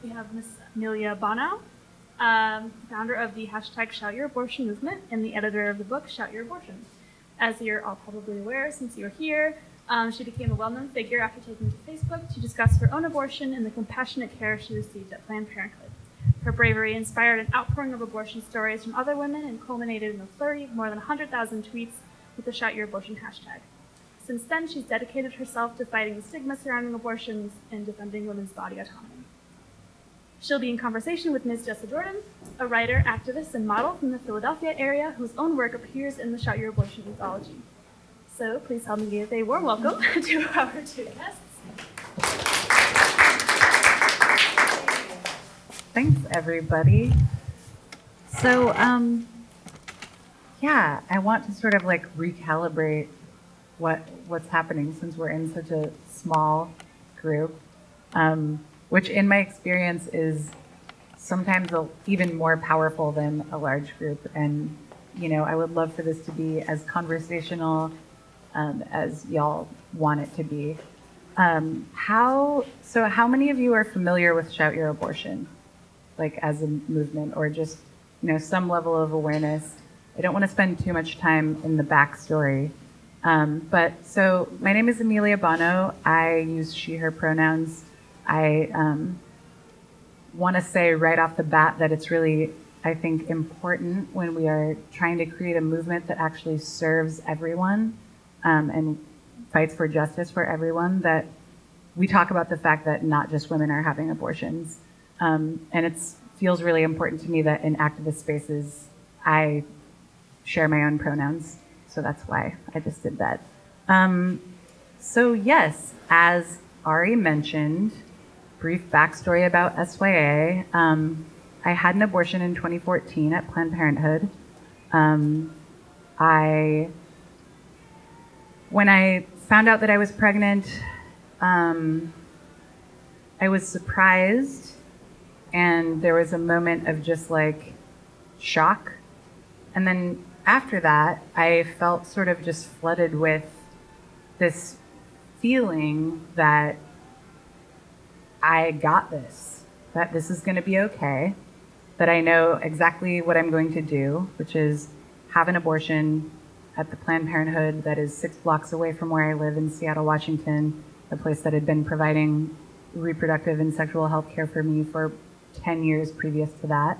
We have Miss Amelia Bonow, founder of the hashtag Shout Your Abortion movement and the editor of the book Shout Your Abortion. As you're all probably aware, since you're here, she became a well-known figure after taking to Facebook to discuss her own abortion and the compassionate care she received at Planned Parenthood. Her bravery inspired an outpouring of abortion stories from other women and culminated in a flurry of more than 100,000 tweets with the Shout Your Abortion hashtag. Since then, she's dedicated herself to fighting the stigma surrounding abortions and defending women's body autonomy. She'll be in conversation with Ms. Jessa Jordan, a writer, activist, and model from the Philadelphia area whose own work appears in the Shout Your Abortion anthology. So please help me give a warm welcome to our two guests. Thanks, everybody. So, yeah, I want to sort of like recalibrate what's happening since we're in such a small group, which in my experience is sometimes even more powerful than a large group. And, you know, I would love for this to be as conversational as y'all want it to be. How many of you are familiar with Shout Your Abortion, like as a movement, or just, you know, some level of awareness? I don't want to spend too much time in the backstory. But so my name is Amelia Bonow. I use she, her pronouns. I want to say right off the bat that it's really, I think, important when we are trying to create a movement that actually serves everyone and fights for justice for everyone, that we talk about the fact that not just women are having abortions. And it feels really important to me that in activist spaces, I share my own pronouns. So that's why I just did that. So yes, as Ari mentioned, brief backstory about SYA. I had an abortion in 2014 at Planned Parenthood. When I found out that I was pregnant, I was surprised, and there was a moment of just like shock. And then after that, I felt sort of just flooded with this feeling that I got this, that this is going to be okay, that I know exactly what I'm going to do, which is have an abortion at the Planned Parenthood that is 6 blocks away from where I live in Seattle, Washington, a place that had been providing reproductive and sexual health care for me for 10 years previous to that.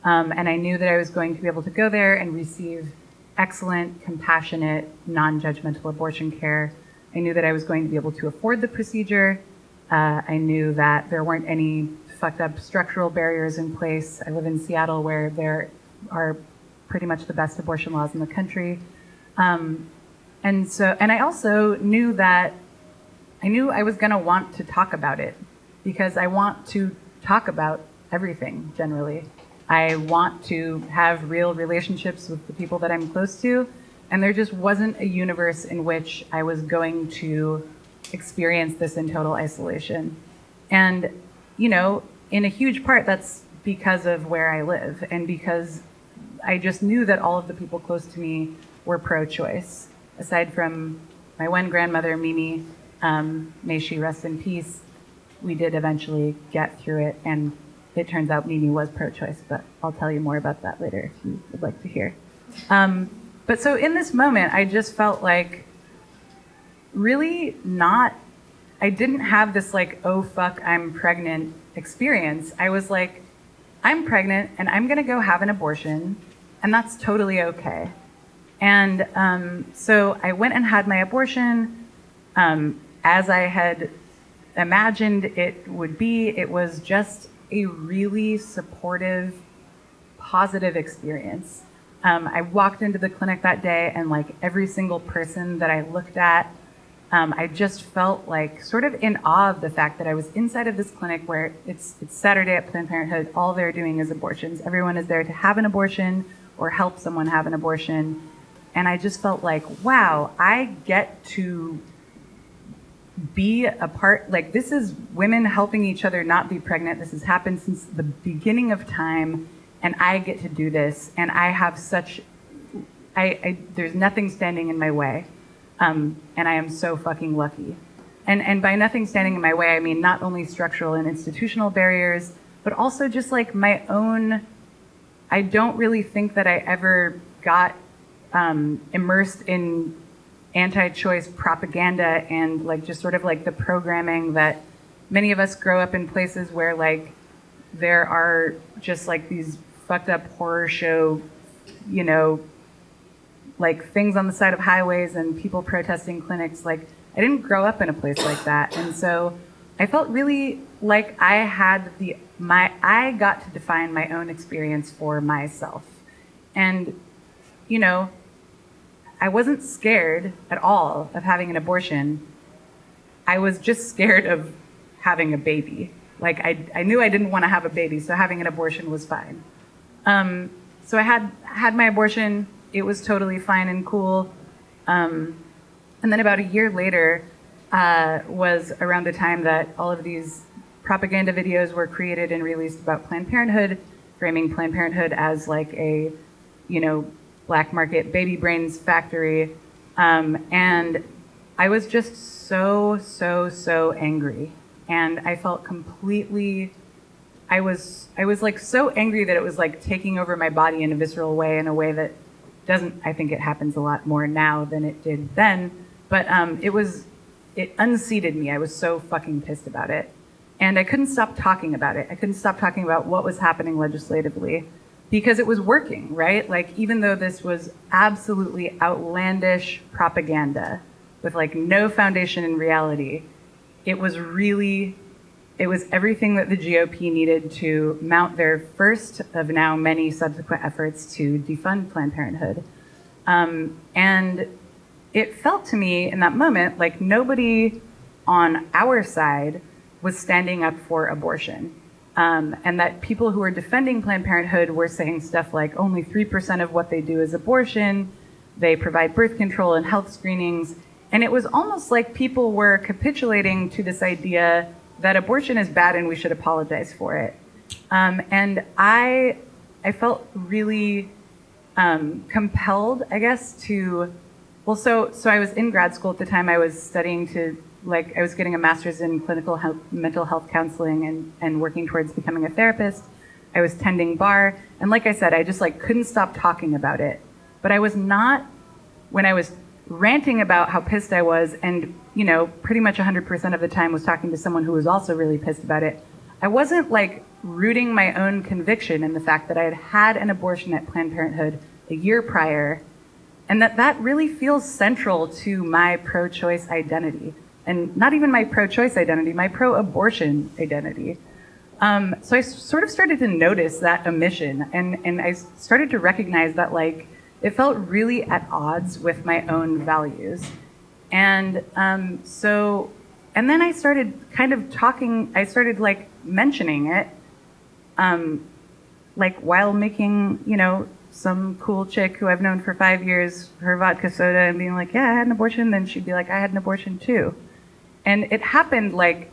And I knew that I was going to be able to go there and receive excellent, compassionate, non-judgmental abortion care. I knew that I was going to be able to afford the procedure. I knew that there weren't any fucked up structural barriers in place. I live in Seattle, where there are pretty much the best abortion laws in the country. And I also knew that I was going to want to talk about it, because I want to talk about everything generally. I want to have real relationships with the people that I'm close to, and there just wasn't a universe in which I was going to experience this in total isolation. And, you know, in a huge part, that's because of where I live, and because I just knew that all of the people close to me were pro-choice. Aside from my one grandmother, Mimi, may she rest in peace, we did eventually get through it, and it turns out Mimi was pro-choice, but I'll tell you more about that later if you would like to hear. But so in this moment, I just felt like I didn't have this like, oh fuck, I'm pregnant experience. I was like, I'm pregnant and I'm gonna go have an abortion, and that's totally okay. And so I went and had my abortion as I had imagined it would be. It was just a really supportive, positive experience. I walked into the clinic that day, and like every single person that I looked at, I just felt like sort of in awe of the fact that I was inside of this clinic where it's Saturday at Planned Parenthood. All they're doing is abortions. Everyone is there to have an abortion or help someone have an abortion. And I just felt like, wow, I get to be a part, like this is women helping each other not be pregnant. This has happened since the beginning of time, and I get to do this, and I have such, there's nothing standing in my way, and I am so fucking lucky. And by nothing standing in my way, I mean not only structural and institutional barriers, but also just like my own. I don't really think that I ever got immersed in anti-choice propaganda and like just sort of like the programming that many of us grow up in places where like there are just like these fucked up horror show, you know, like things on the side of highways and people protesting clinics. Like I didn't grow up in a place like that. And so I felt really like I had I got to define my own experience for myself. And, you know, I wasn't scared at all of having an abortion. I was just scared of having a baby. Like I knew I didn't want to have a baby, so having an abortion was fine. So I had my abortion. It was totally fine and cool. And then about a year later was around the time that all of these propaganda videos were created and released about Planned Parenthood, framing Planned Parenthood as like a, you know, black market baby brains factory. And I was just so angry. And I felt completely, I was like so angry that it was like taking over my body in a visceral way, in a way that doesn't, I think it happens a lot more now than it did then. But it unseated me. I was so fucking pissed about it. And I couldn't stop talking about it. I couldn't stop talking about what was happening legislatively because it was working, right? Like, even though this was absolutely outlandish propaganda with like no foundation in reality, it was everything that the GOP needed to mount their first of now many subsequent efforts to defund Planned Parenthood. And it felt to me in that moment like nobody on our side was standing up for abortion. And that people who were defending Planned Parenthood were saying stuff like only 3% of what they do is abortion, they provide birth control and health screenings. And it was almost like people were capitulating to this idea that abortion is bad and we should apologize for it. And I felt really compelled, I guess, to, well, so I was in grad school at the time. I was studying I was getting a master's in clinical mental health counseling and working towards becoming a therapist. I was tending bar. And like I said, I just like couldn't stop talking about it. But I was not, when I was ranting about how pissed I was, and, you know, pretty much 100% of the time was talking to someone who was also really pissed about it, I wasn't like rooting my own conviction in the fact that I had had an abortion at Planned Parenthood a year prior, and that really feels central to my pro-choice identity. And not even my pro-choice identity, my pro-abortion identity. So I sort of started to notice that omission, and I started to recognize that like it felt really at odds with my own values. And and then I started kind of talking, I started like mentioning it, like while making, you know, some cool chick who I've known for 5 years, her vodka soda, and being like, yeah, I had an abortion. Then she'd be like, I had an abortion too. And it happened like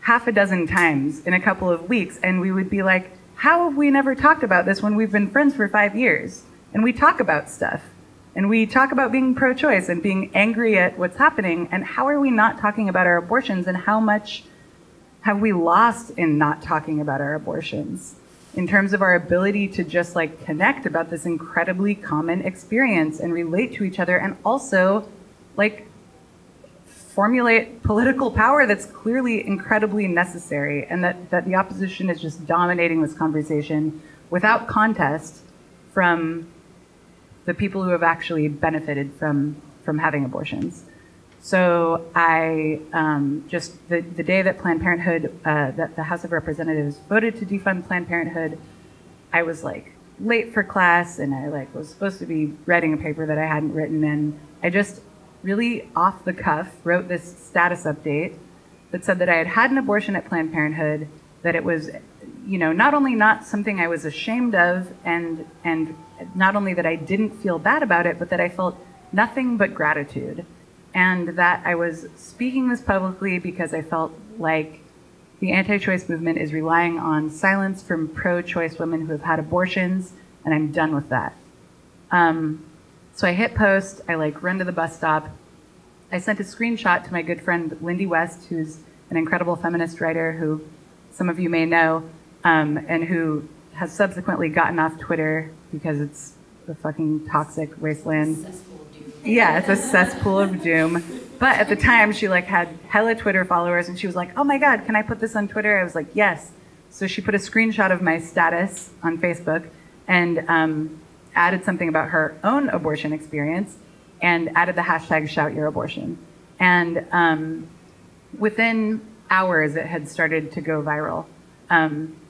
half a dozen times in a couple of weeks. And we would be like, how have we never talked about this when we've been friends for 5 years? And we talk about stuff. And we talk about being pro-choice and being angry at what's happening. And how are we not talking about our abortions? And how much have we lost in not talking about our abortions in terms of our ability to just like connect about this incredibly common experience and relate to each other, and also like formulate political power that's clearly incredibly necessary, and that the opposition is just dominating this conversation without contest from the people who have actually benefited from having abortions. So I just, the day that Planned Parenthood, that the House of Representatives voted to defund Planned Parenthood, I was like late for class, and I like was supposed to be writing a paper that I hadn't written, and I just really off the cuff wrote this status update that said that I had had an abortion at Planned Parenthood, that it was, you know, not only not something I was ashamed of, and not only that I didn't feel bad about it, but that I felt nothing but gratitude. And that I was speaking this publicly because I felt like the anti-choice movement is relying on silence from pro-choice women who have had abortions, and I'm done with that. So I hit post, I like run to the bus stop, I sent a screenshot to my good friend Lindy West, who's an incredible feminist writer who some of you may know, and who has subsequently gotten off Twitter because it's a fucking toxic wasteland. Cesspool of doom. Yeah, it's a cesspool of doom. But at the time, she like had hella Twitter followers, and she was like, "Oh my God, can I put this on Twitter?" I was like, "Yes." So she put a screenshot of my status on Facebook and added something about her own abortion experience and added the hashtag #ShoutYourAbortion. And within hours, it had started to go viral.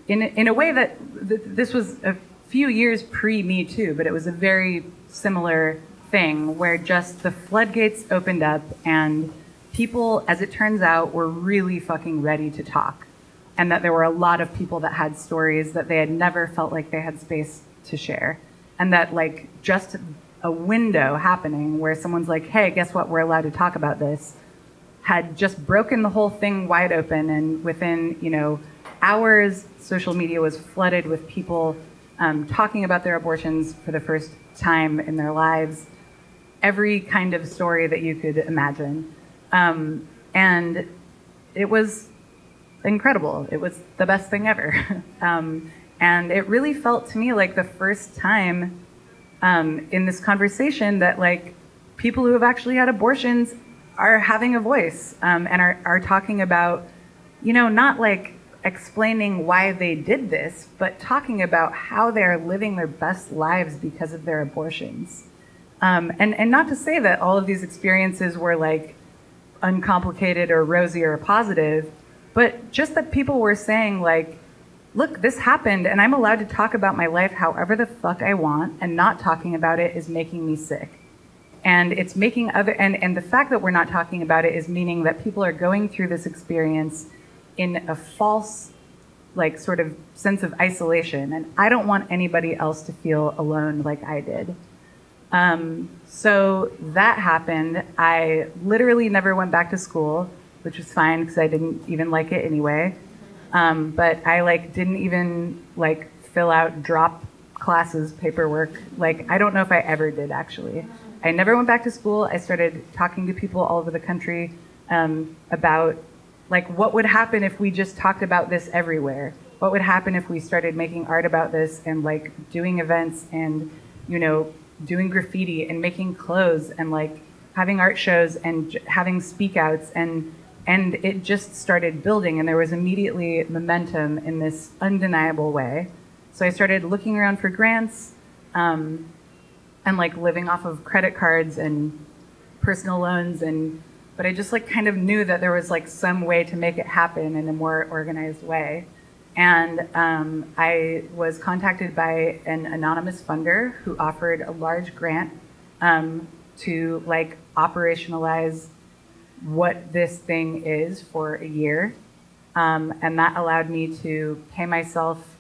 In a way that this was a few years pre-Me Too, but it was a very similar thing where just the floodgates opened up and people, as it turns out, were really fucking ready to talk. And that there were a lot of people that had stories that they had never felt like they had space to share. And that like just a window happening where someone's like, hey, guess what, we're allowed to talk about this, had just broken the whole thing wide open. And within, hours, social media was flooded with people talking about their abortions for the first time in their lives, every kind of story that you could imagine. And it was incredible. It was the best thing ever. And it really felt to me like the first time in this conversation that like people who have actually had abortions are having a voice and are talking about, not like explaining why they did this, but talking about how they're living their best lives because of their abortions. And not to say that all of these experiences were like uncomplicated or rosy or positive, but just that people were saying like, look, this happened and I'm allowed to talk about my life however the fuck I want, and not talking about it is making me sick. And it's making and the fact that we're not talking about it is meaning that people are going through this experience in a false, like, sort of sense of isolation. And I don't want anybody else to feel alone like I did. So that happened. I literally never went back to school, which was fine because I didn't even like it anyway. But I like didn't even like fill out drop classes paperwork. Like, I don't know if I ever did actually. I never went back to school. I started talking to people all over the country about like what would happen if we just talked about this everywhere? What would happen if we started making art about this and like doing events and, doing graffiti and making clothes and like having art shows and having speak outs, and it just started building, and there was immediately momentum in this undeniable way. So I started looking around for grants and like living off of credit cards and personal loans, but I just like kind of knew that there was like some way to make it happen in a more organized way. And I was contacted by an anonymous funder who offered a large grant to like operationalize what this thing is for a year. And that allowed me to pay myself,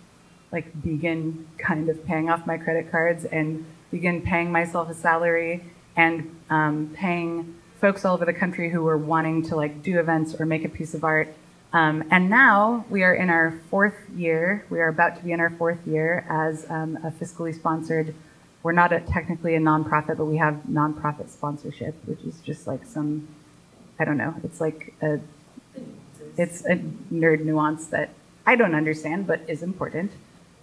like begin kind of paying off my credit cards and begin paying myself a salary and paying folks all over the country who were wanting to like do events or make a piece of art. And now we are in our 4th year. We are about to be in our 4th year as a fiscally sponsored. We're not technically a nonprofit, but we have nonprofit sponsorship, which is just like some, I don't know. It's like it's a nerd nuance that I don't understand, but is important.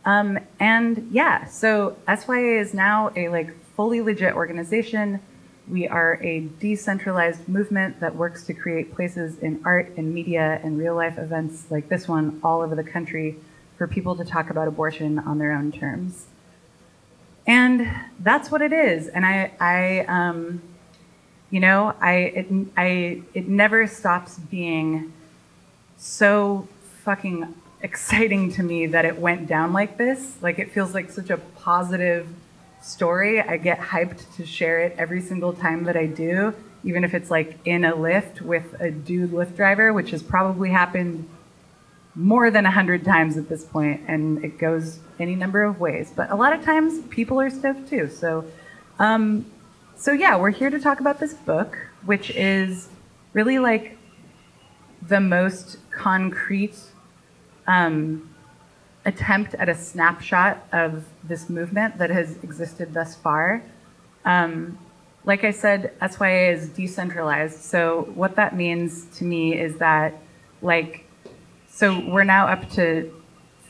And yeah, so SYA is now a like fully legit organization. We are a decentralized movement that works to create places in art and media and real life events like this one all over the country for people to talk about abortion on their own terms. And that's what it is. And it never stops being so fucking exciting to me that it went down like this. Like, it feels like such a positive story. I get hyped to share it every single time that I do, even if it's like in a Lyft with a dude Lyft driver, which has probably happened more than 100 times at this point, and it goes any number of ways. But a lot of times people are stoked too. So yeah, we're here to talk about this book, which is really like the most concrete attempt at a snapshot of this movement that has existed thus far. like I said, SYA is decentralized. So what that means to me is that, like, so we're now up to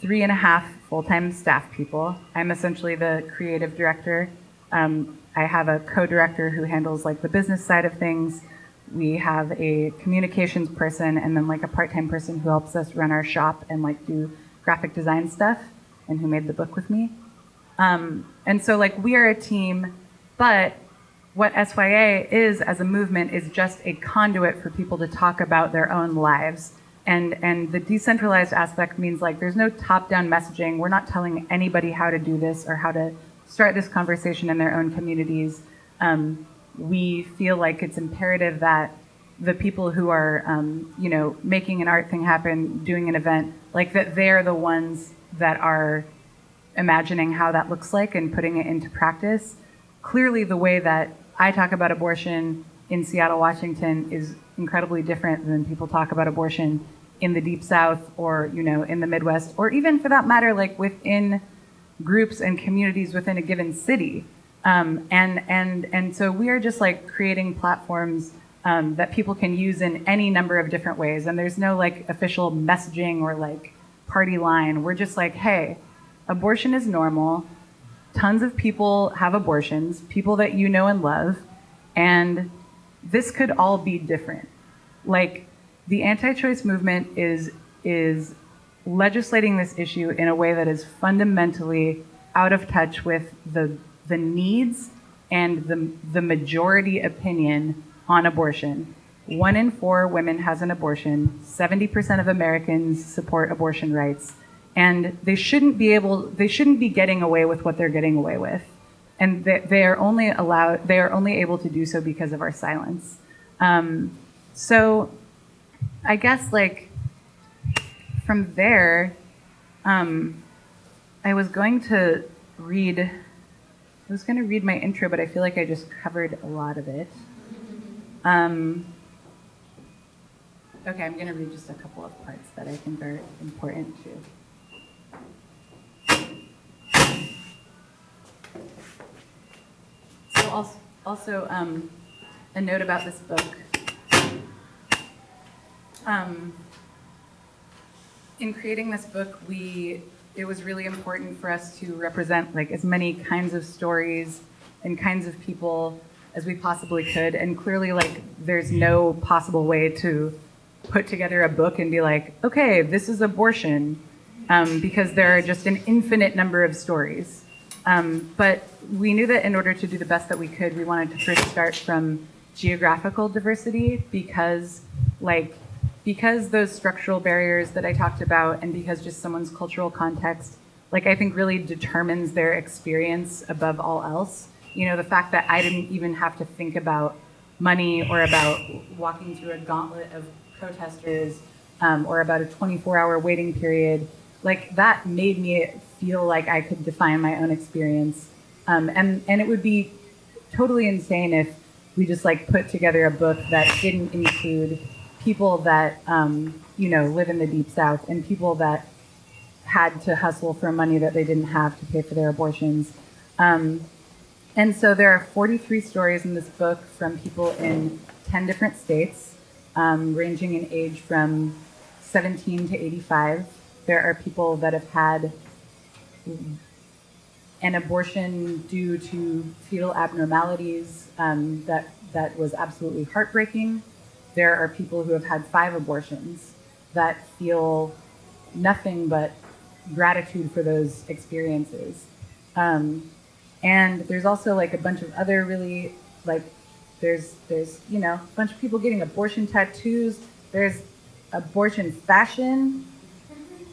3.5 full-time staff people. I'm essentially the creative director. I have a co-director who handles like the business side of things. We have a communications person and then like a part-time person who helps us run our shop and like do graphic design stuff and who made the book with me. And so like we are a team, but what SYA is as a movement is just a conduit for people to talk about their own lives. And the decentralized aspect means like there's no top-down messaging. We're not telling anybody how to do this or how to start this conversation in their own communities. We feel like it's imperative that the people who are, you know, making an art thing happen, doing an event, like that they're the ones that are imagining how that looks like and putting it into practice. Clearly, the way that I talk about abortion in Seattle, Washington is incredibly different than people talk about abortion in the Deep South or, you know, in the Midwest, or even for that matter, like within groups and communities within a given city. And so we are just like creating platforms that people can use in any number of different ways. And there's no like official messaging or like party line. We're just like, hey, abortion is normal. Tons of people have abortions, people that you know and love, and this could all be different. Like, the anti-choice movement is legislating this issue in a way that is fundamentally out of touch with the needs and the majority opinion on abortion. 1 in 4 women has an abortion. 70% of Americans support abortion rights. And they shouldn't be getting away with what they're getting away with. And they are only able to do so because of our silence. So I guess like from there, I was going to read my intro, but I feel like I just covered a lot of it. Okay, I'm gonna read just a couple of parts that I think are important too. So also a note about this book. In creating this book, it was really important for us to represent like as many kinds of stories and kinds of people as we possibly could. And clearly, like, there's no possible way to put together a book and be like, okay, this is abortion, because there are just an infinite number of stories. But we knew that in order to do the best that we could, we wanted to first start from geographical diversity because those structural barriers that I talked about and because just someone's cultural context, like I think really determines their experience above all else. You know, the fact that I didn't even have to think about money or about walking through a gauntlet of protesters or about a 24-hour waiting period, like that made me feel like I could define my own experience. And it would be totally insane if we just like put together a book that didn't include people that you know, live in the Deep South and people that had to hustle for money that they didn't have to pay for their abortions. And so there are 43 stories in this book from people in 10 different states, ranging in age from 17 to 85. There are people that have had an abortion due to fetal abnormalities that was absolutely heartbreaking. There are people who have had 5 abortions that feel nothing but gratitude for those experiences. And there's also like a bunch of other really, like, there's you know, a bunch of people getting abortion tattoos. There's abortion fashion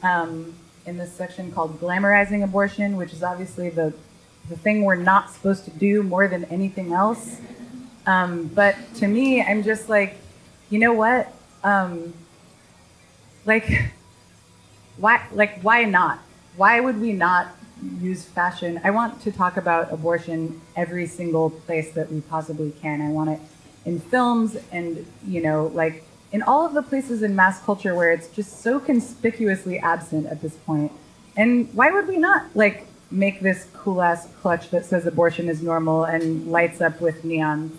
in this section called glamorizing abortion, which is obviously the thing we're not supposed to do more than anything else. But to me, I'm just like, you know what? Why not? Why would we not use fashion? I want to talk about abortion every single place that we possibly can. I want it in films and, you know, like in all of the places in mass culture where it's just so conspicuously absent at this point. And why would we not like make this cool ass clutch that says abortion is normal and lights up with neon.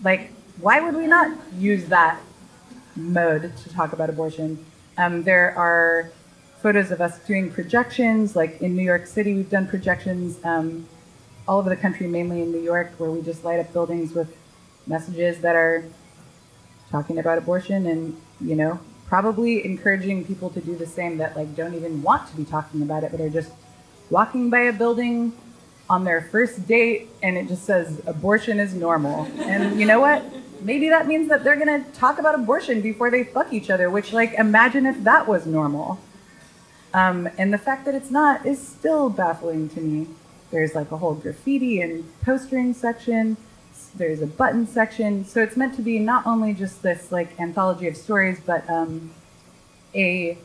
Like, why would we not use that mode to talk about abortion? There are photos of us doing projections, like in New York City, we've done projections all over the country, mainly in New York, where we just light up buildings with messages that are talking about abortion and, you know, probably encouraging people to do the same that like don't even want to be talking about it, but are just walking by a building on their first date and it just says abortion is normal. And you know what? Maybe that means that they're gonna talk about abortion before they fuck each other, which, like, imagine if that was normal. And the fact that it's not is still baffling to me. There's like a whole graffiti and postering section. There's a button section. So it's meant to be not only just this like anthology of stories, but a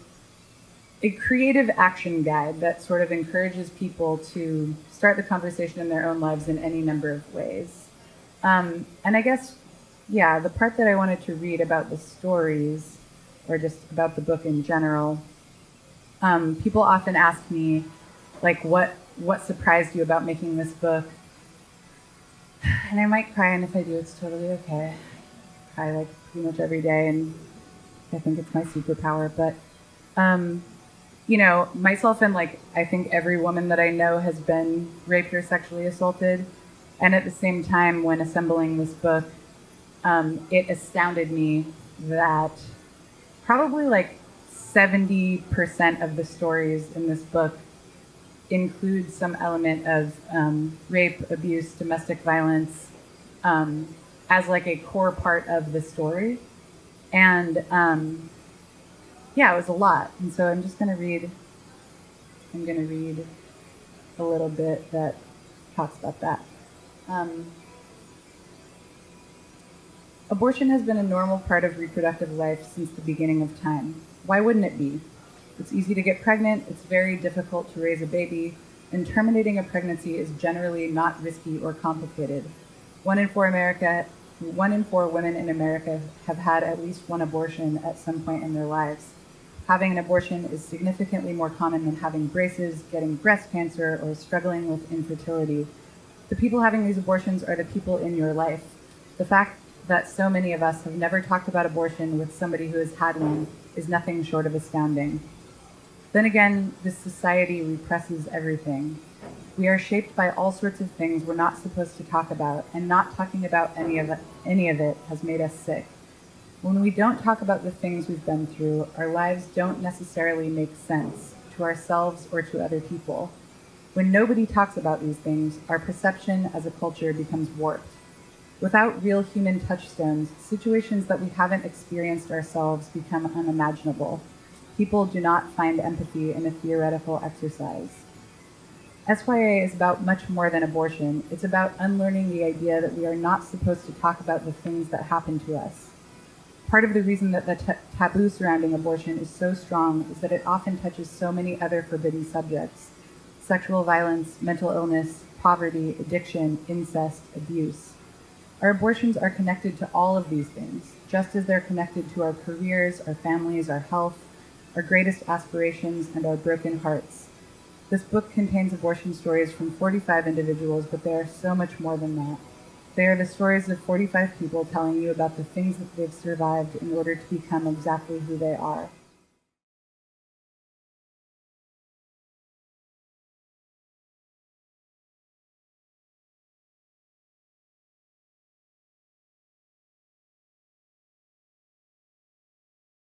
creative action guide that sort of encourages people to start the conversation in their own lives in any number of ways. And I guess, yeah, the part that I wanted to read about the stories, or just about the book in general, people often ask me, like, what surprised you about making this book? And I might cry, and if I do, it's totally okay. I cry like pretty much every day, and I think it's my superpower. But, you know, myself and like I think every woman that I know has been raped or sexually assaulted. And at the same time, when assembling this book, it astounded me that probably like 70% of the stories in this book include some element of rape, abuse, domestic violence as like a core part of the story. And yeah, it was a lot. And so I'm going to read a little bit that talks about that. Abortion has been a normal part of reproductive life since the beginning of time. Why wouldn't it be? It's easy to get pregnant, it's very difficult to raise a baby, and terminating a pregnancy is generally not risky or complicated. 1 in 4 women in America have had at least one abortion at some point in their lives. Having an abortion is significantly more common than having braces, getting breast cancer, or struggling with infertility. The people having these abortions are the people in your life. The fact that so many of us have never talked about abortion with somebody who has had one is nothing short of astounding. Then again, this society represses everything. We are shaped by all sorts of things we're not supposed to talk about, and not talking about any of it has made us sick. When we don't talk about the things we've been through, our lives don't necessarily make sense to ourselves or to other people. When nobody talks about these things, our perception as a culture becomes warped. Without real human touchstones, situations that we haven't experienced ourselves become unimaginable. People do not find empathy in a theoretical exercise. SYA is about much more than abortion. It's about unlearning the idea that we are not supposed to talk about the things that happen to us. Part of the reason that the taboo surrounding abortion is so strong is that it often touches so many other forbidden subjects: sexual violence, mental illness, poverty, addiction, incest, abuse. Our abortions are connected to all of these things, just as they're connected to our careers, our families, our health, our greatest aspirations, and our broken hearts. This book contains abortion stories from 45 individuals, but they are so much more than that. They are the stories of 45 people telling you about the things that they've survived in order to become exactly who they are.